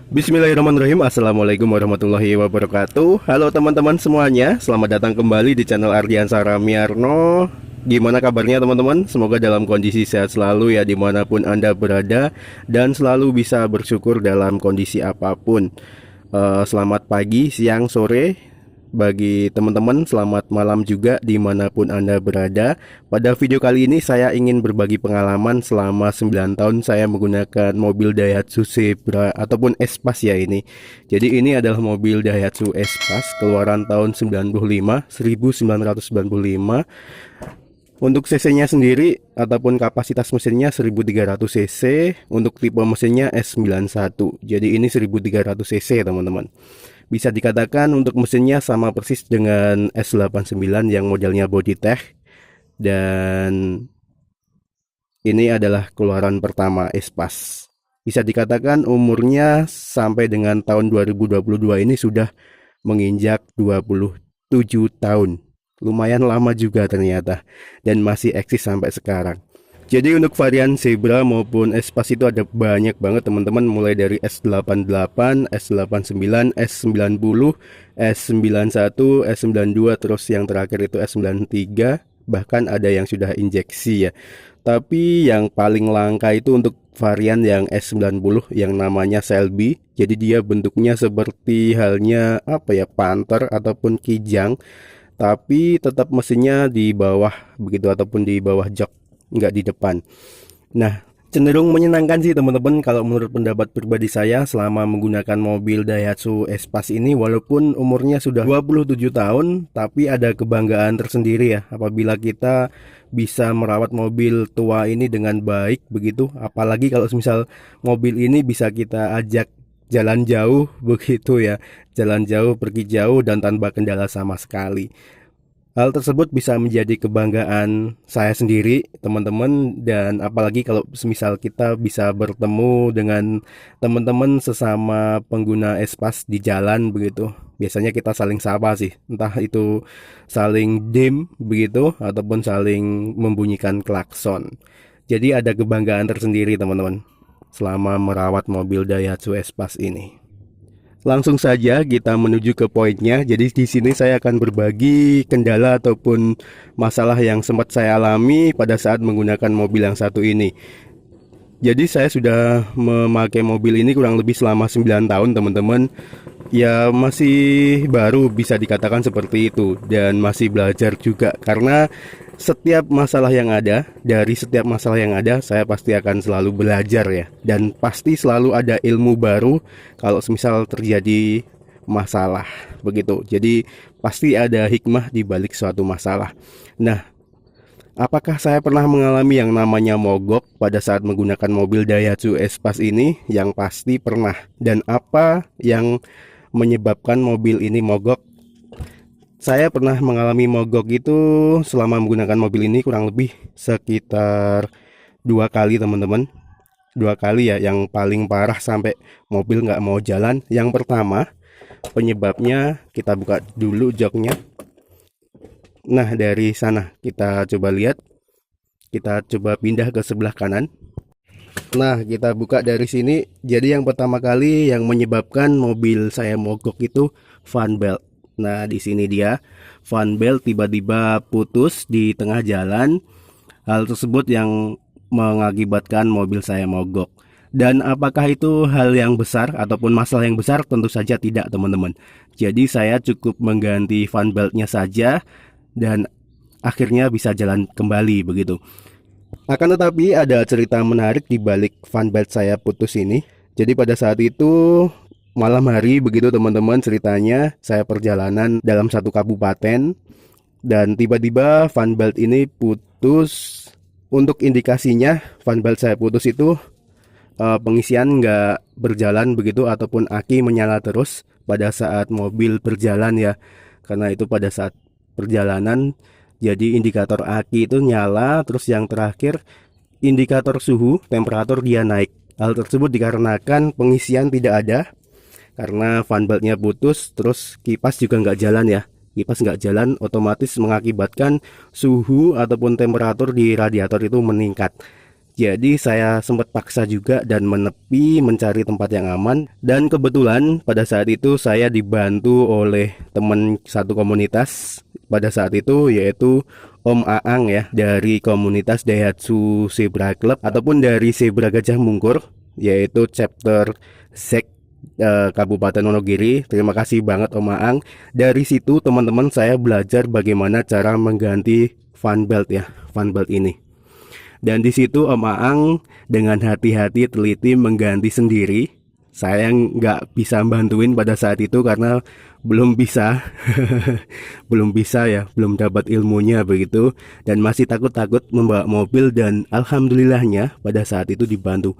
Bismillahirrahmanirrahim. Assalamualaikum warahmatullahi wabarakatuh. Halo teman-teman semuanya, selamat datang kembali di channel Ardian Saramiarno. Gimana kabarnya teman-teman? Semoga dalam kondisi sehat selalu ya, dimanapun Anda berada, dan selalu bisa bersyukur dalam kondisi apapun. Selamat pagi, siang, sore bagi teman-teman, selamat malam juga dimanapun Anda berada. Pada video kali ini saya ingin berbagi pengalaman selama 9 tahun saya menggunakan mobil Daihatsu Zebra ataupun Espas ya ini. Jadi ini adalah mobil Daihatsu Espas keluaran tahun 1995. Untuk cc-nya sendiri ataupun kapasitas mesinnya 1300 cc, untuk tipe mesinnya S91. Jadi ini 1300 cc teman-teman. Bisa dikatakan untuk mesinnya sama persis dengan S89 yang modelnya Bodytech. Dan ini adalah keluaran pertama Espas. Bisa dikatakan umurnya sampai dengan tahun 2022 ini sudah menginjak 27 tahun. Lumayan lama juga ternyata, dan masih eksis sampai sekarang. Jadi untuk varian Zebra maupun Espas itu ada banyak banget teman-teman, mulai dari S88, S89, S90, S91, S92, terus yang terakhir itu S93, bahkan ada yang sudah injeksi ya. Tapi yang paling langka itu untuk varian yang S90 yang namanya Selby. Jadi dia bentuknya seperti halnya Panther ataupun Kijang, tapi tetap mesinnya di bawah begitu ataupun di bawah jok, nggak di depan. Nah, cenderung menyenangkan sih teman-teman kalau menurut pendapat pribadi saya selama menggunakan mobil Daihatsu Espas ini. Walaupun umurnya sudah 27 tahun, tapi ada kebanggaan tersendiri ya apabila kita bisa merawat mobil tua ini dengan baik begitu. Apalagi kalau misal mobil ini bisa kita ajak jalan jauh begitu ya, jalan jauh, pergi jauh dan tanpa kendala sama sekali. Hal tersebut bisa menjadi kebanggaan saya sendiri teman-teman, dan apalagi kalau semisal kita bisa bertemu dengan teman-teman sesama pengguna Espas di jalan begitu. Biasanya kita saling sapa sih, entah itu saling dim begitu ataupun saling membunyikan klakson. Jadi ada kebanggaan tersendiri teman-teman selama merawat mobil Daihatsu Espas ini. Langsung saja kita menuju ke poinnya. Jadi di sini saya akan berbagi kendala ataupun masalah yang sempat saya alami pada saat menggunakan mobil yang satu ini. Jadi saya sudah memakai mobil ini kurang lebih selama 9 tahun teman-teman. Ya masih baru bisa dikatakan seperti itu, dan masih belajar juga karena setiap masalah yang ada, dari setiap masalah yang ada saya pasti akan selalu belajar ya, dan pasti selalu ada ilmu baru kalau semisal terjadi masalah begitu. Jadi pasti ada hikmah di balik suatu masalah. Nah, apakah saya pernah mengalami yang namanya mogok pada saat menggunakan mobil Daihatsu Espas ini? Yang pasti pernah. Dan apa yang menyebabkan mobil ini mogok? Saya pernah mengalami mogok itu selama menggunakan mobil ini kurang lebih sekitar 2 kali teman-teman. 2 kali ya, yang paling parah sampai mobil nggak mau jalan. Yang pertama, penyebabnya kita buka dulu joknya. Nah, dari sana kita coba lihat. Kita coba pindah ke sebelah kanan. Nah, kita buka dari sini. Jadi yang pertama kali yang menyebabkan mobil saya mogok itu fan belt. Nah, di sini dia, fan belt tiba-tiba putus di tengah jalan. Hal tersebut yang mengakibatkan mobil saya mogok. Dan apakah itu hal yang besar ataupun masalah yang besar? Tentu saja tidak teman-teman. Jadi saya cukup mengganti fan beltnya saja dan akhirnya bisa jalan kembali begitu. Akan tetapi ada cerita menarik di balik fan belt saya putus ini. Jadi pada saat itu malam hari begitu teman-teman, ceritanya saya perjalanan dalam satu kabupaten dan tiba-tiba fan belt ini putus. Untuk indikasinya fan belt saya putus itu pengisian nggak berjalan begitu ataupun aki menyala terus pada saat mobil berjalan ya. Karena itu pada saat perjalanan jadi indikator aki itu nyala, terus yang terakhir indikator suhu temperatur dia naik. Hal tersebut dikarenakan pengisian tidak ada karena fan beltnya putus, terus kipas juga nggak jalan ya. Kipas nggak jalan otomatis mengakibatkan suhu ataupun temperatur di radiator itu meningkat. Jadi saya sempat paksa juga dan menepi mencari tempat yang aman. Dan kebetulan pada saat itu saya dibantu oleh teman satu komunitas pada saat itu, yaitu Om Aang ya, dari komunitas Daihatsu Zebra Club ataupun dari Zebra Gajah Mungkur, yaitu chapter ZEC Kabupaten Wonogiri. Terima kasih banget Om Aang. Dari situ teman-teman saya belajar bagaimana cara mengganti fan belt ya, fan belt ini. Dan di situ Om Aang dengan hati-hati teliti mengganti sendiri. Saya nggak bisa bantuin pada saat itu karena belum bisa, belum bisa ya, belum dapat ilmunya begitu. Dan masih takut-takut membawa mobil dan alhamdulillahnya pada saat itu dibantu.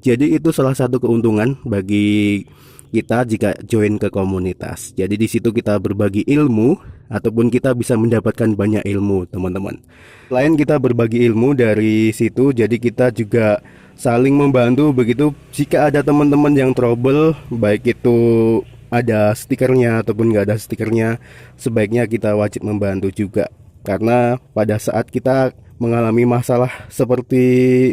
Jadi itu salah satu keuntungan bagi kita jika join ke komunitas. Jadi di situ kita berbagi ilmu ataupun kita bisa mendapatkan banyak ilmu, teman-teman. Selain kita berbagi ilmu dari situ, jadi kita juga saling membantu begitu. Jika ada teman-teman yang trouble, baik itu ada stikernya ataupun nggak ada stikernya, sebaiknya kita wajib membantu juga. Karena pada saat kita mengalami masalah seperti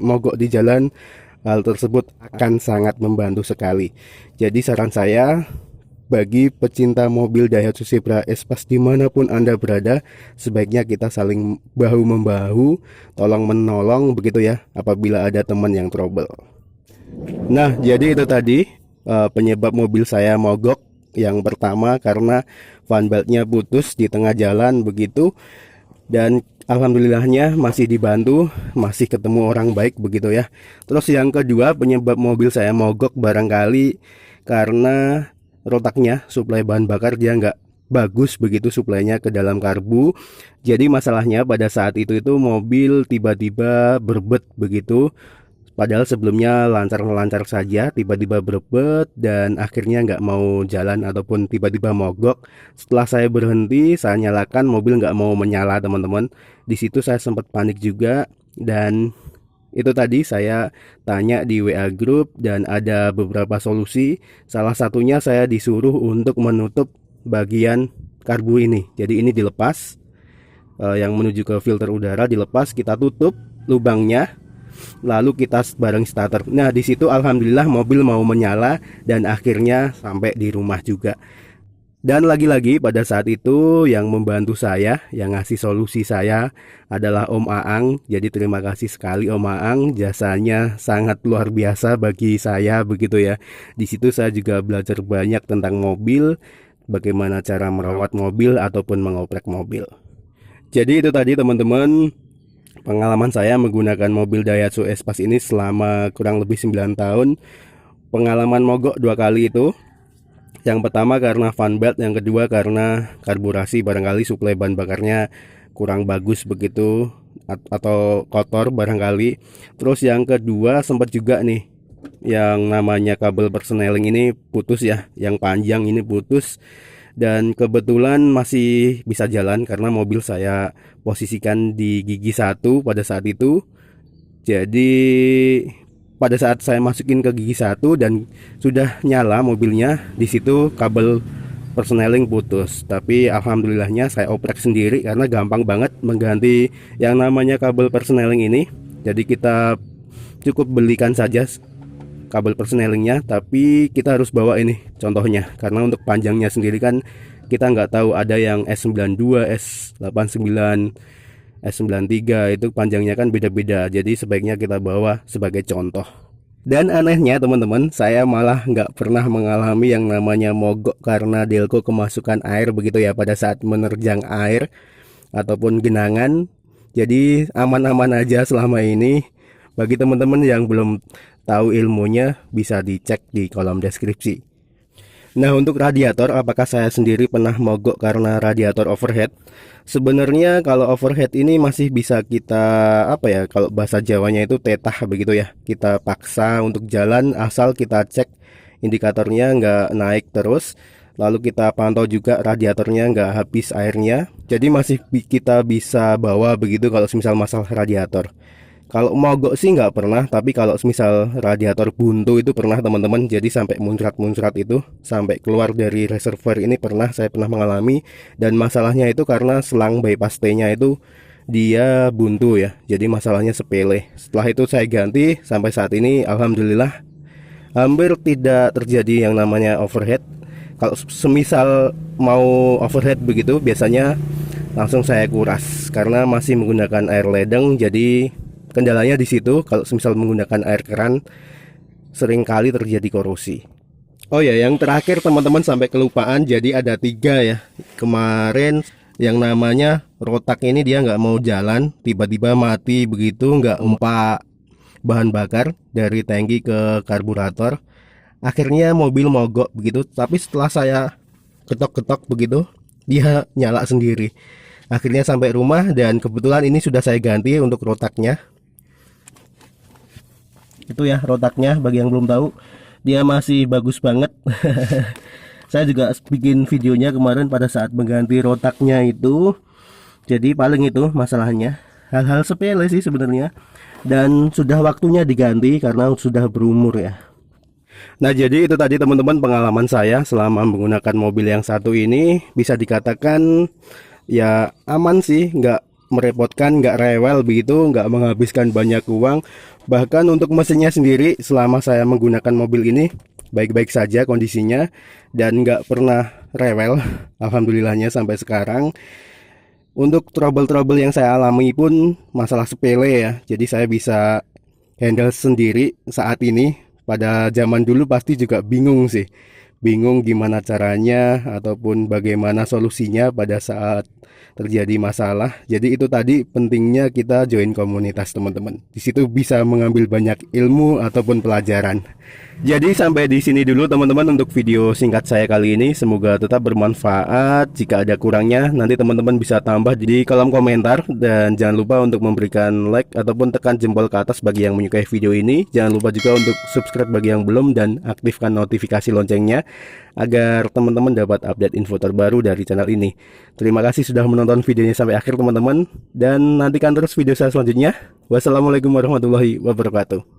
mogok di jalan, hal tersebut akan sangat membantu sekali. Jadi saran saya bagi pecinta mobil Daihatsu Zebra Espace dimanapun Anda berada, sebaiknya kita saling bahu-membahu, tolong menolong begitu ya, apabila ada teman yang trouble. Nah, jadi itu tadi penyebab mobil saya mogok. Yang pertama karena fan beltnya putus di tengah jalan begitu. Dan alhamdulillahnya masih dibantu, masih ketemu orang baik begitu ya. Terus yang kedua penyebab mobil saya mogok barangkali karena rotaknya, suplai bahan bakar dia nggak bagus begitu suplainya ke dalam karbu. Jadi masalahnya pada saat itu mobil tiba-tiba berbet begitu. Padahal sebelumnya lancar-lancar saja, tiba-tiba berbet dan akhirnya nggak mau jalan ataupun tiba-tiba mogok. Setelah saya berhenti, saya nyalakan, mobil nggak mau menyala teman-teman. Di situ saya sempat panik juga dan itu tadi saya tanya di WA group dan ada beberapa solusi. Salah satunya saya disuruh untuk menutup bagian karbu ini. Jadi ini dilepas, yang menuju ke filter udara dilepas, kita tutup lubangnya. Lalu kita bareng starter. Nah di situ alhamdulillah mobil mau menyala dan akhirnya sampai di rumah juga. Dan lagi-lagi pada saat itu yang membantu saya, yang ngasih solusi saya adalah Om Aang. Jadi terima kasih sekali Om Aang, jasanya sangat luar biasa bagi saya begitu ya. Di situ saya juga belajar banyak tentang mobil, bagaimana cara merawat mobil ataupun mengoprek mobil. Jadi itu tadi teman-teman, pengalaman saya menggunakan mobil Daihatsu Espace ini selama kurang lebih 9 tahun. Pengalaman mogok 2 kali itu. Yang pertama karena fan belt, yang kedua karena karburasi, barangkali suplai bahan bakarnya kurang bagus begitu atau kotor barangkali. Terus yang kedua sempat juga nih yang namanya kabel persneling ini putus ya, yang panjang ini putus. Dan kebetulan masih bisa jalan karena mobil saya posisikan di gigi 1 pada saat itu. Jadi pada saat saya masukin ke gigi 1 dan sudah nyala mobilnya, di situ kabel persneling putus. Tapi alhamdulillahnya saya oprek sendiri karena gampang banget mengganti yang namanya kabel persneling ini. Jadi kita cukup belikan saja kabel persnelingnya, tapi kita harus bawa ini contohnya, karena untuk panjangnya sendiri kan kita nggak tahu, ada yang S92, S89, S93 itu panjangnya kan beda-beda. Jadi sebaiknya kita bawa sebagai contoh. Dan anehnya teman-teman, saya malah nggak pernah mengalami yang namanya mogok karena delco kemasukan air begitu ya pada saat menerjang air ataupun genangan. Jadi aman-aman aja selama ini. Bagi teman-teman yang belum tahu ilmunya bisa dicek di kolom deskripsi. Nah untuk radiator, apakah saya sendiri pernah mogok karena radiator overhead? Sebenarnya kalau overhead ini masih bisa kita kalau bahasa Jawanya itu tetah begitu ya. Kita paksa untuk jalan asal kita cek indikatornya nggak naik terus. Lalu kita pantau juga radiatornya nggak habis airnya. Jadi masih kita bisa bawa begitu kalau misal masalah radiator. Kalau mogok sih nggak pernah, tapi kalau misal radiator buntu itu pernah teman-teman. Jadi sampai muncrat-muncrat itu, sampai keluar dari reservoir ini saya pernah mengalami. Dan masalahnya itu karena selang bypass T-nya itu dia buntu ya. Jadi masalahnya sepele. Setelah itu saya ganti, sampai saat ini alhamdulillah hampir tidak terjadi yang namanya overheat. Kalau semisal mau overheat begitu, biasanya langsung saya kuras karena masih menggunakan air ledeng. Jadi kendalanya di situ. Kalau semisal menggunakan air keran, seringkali terjadi korosi. Oh ya, yang terakhir teman-teman, sampai kelupaan. Jadi ada 3 ya. Kemarin yang namanya rotak ini dia nggak mau jalan, tiba-tiba mati begitu, nggak empa bahan bakar dari tangki ke karburator. Akhirnya mobil mogok begitu. Tapi setelah saya ketok-ketok begitu, dia nyala sendiri. Akhirnya sampai rumah, dan kebetulan ini sudah saya ganti untuk rotaknya. Itu ya rotaknya, bagi yang belum tahu, dia masih bagus banget. Saya juga bikin videonya kemarin pada saat mengganti rotaknya itu. Jadi paling itu masalahnya, hal-hal sepele sih sebenarnya, dan sudah waktunya diganti karena sudah berumur ya. Nah, jadi itu tadi teman-teman pengalaman saya selama menggunakan mobil yang satu ini. Bisa dikatakan ya aman sih, nggak merepotkan, nggak rewel begitu, nggak menghabiskan banyak uang. Bahkan untuk mesinnya sendiri selama saya menggunakan mobil ini baik-baik saja kondisinya dan nggak pernah rewel, alhamdulillahnya sampai sekarang. Untuk trouble-trouble yang saya alami pun masalah sepele ya, jadi saya bisa handle sendiri saat ini. Pada zaman dulu pasti juga bingung sih, bingung gimana caranya ataupun bagaimana solusinya pada saat terjadi masalah. Jadi itu tadi pentingnya kita join komunitas teman-teman. Di situ bisa mengambil banyak ilmu ataupun pelajaran. Jadi sampai di sini dulu teman-teman untuk video singkat saya kali ini. Semoga tetap bermanfaat. Jika ada kurangnya nanti teman-teman bisa tambah di kolom komentar. Dan jangan lupa untuk memberikan like ataupun tekan jempol ke atas bagi yang menyukai video ini. Jangan lupa juga untuk subscribe bagi yang belum dan aktifkan notifikasi loncengnya agar teman-teman dapat update info terbaru dari channel ini. Terima kasih sudah menonton videonya sampai akhir teman-teman, dan nantikan terus video saya selanjutnya. Wassalamualaikum warahmatullahi wabarakatuh.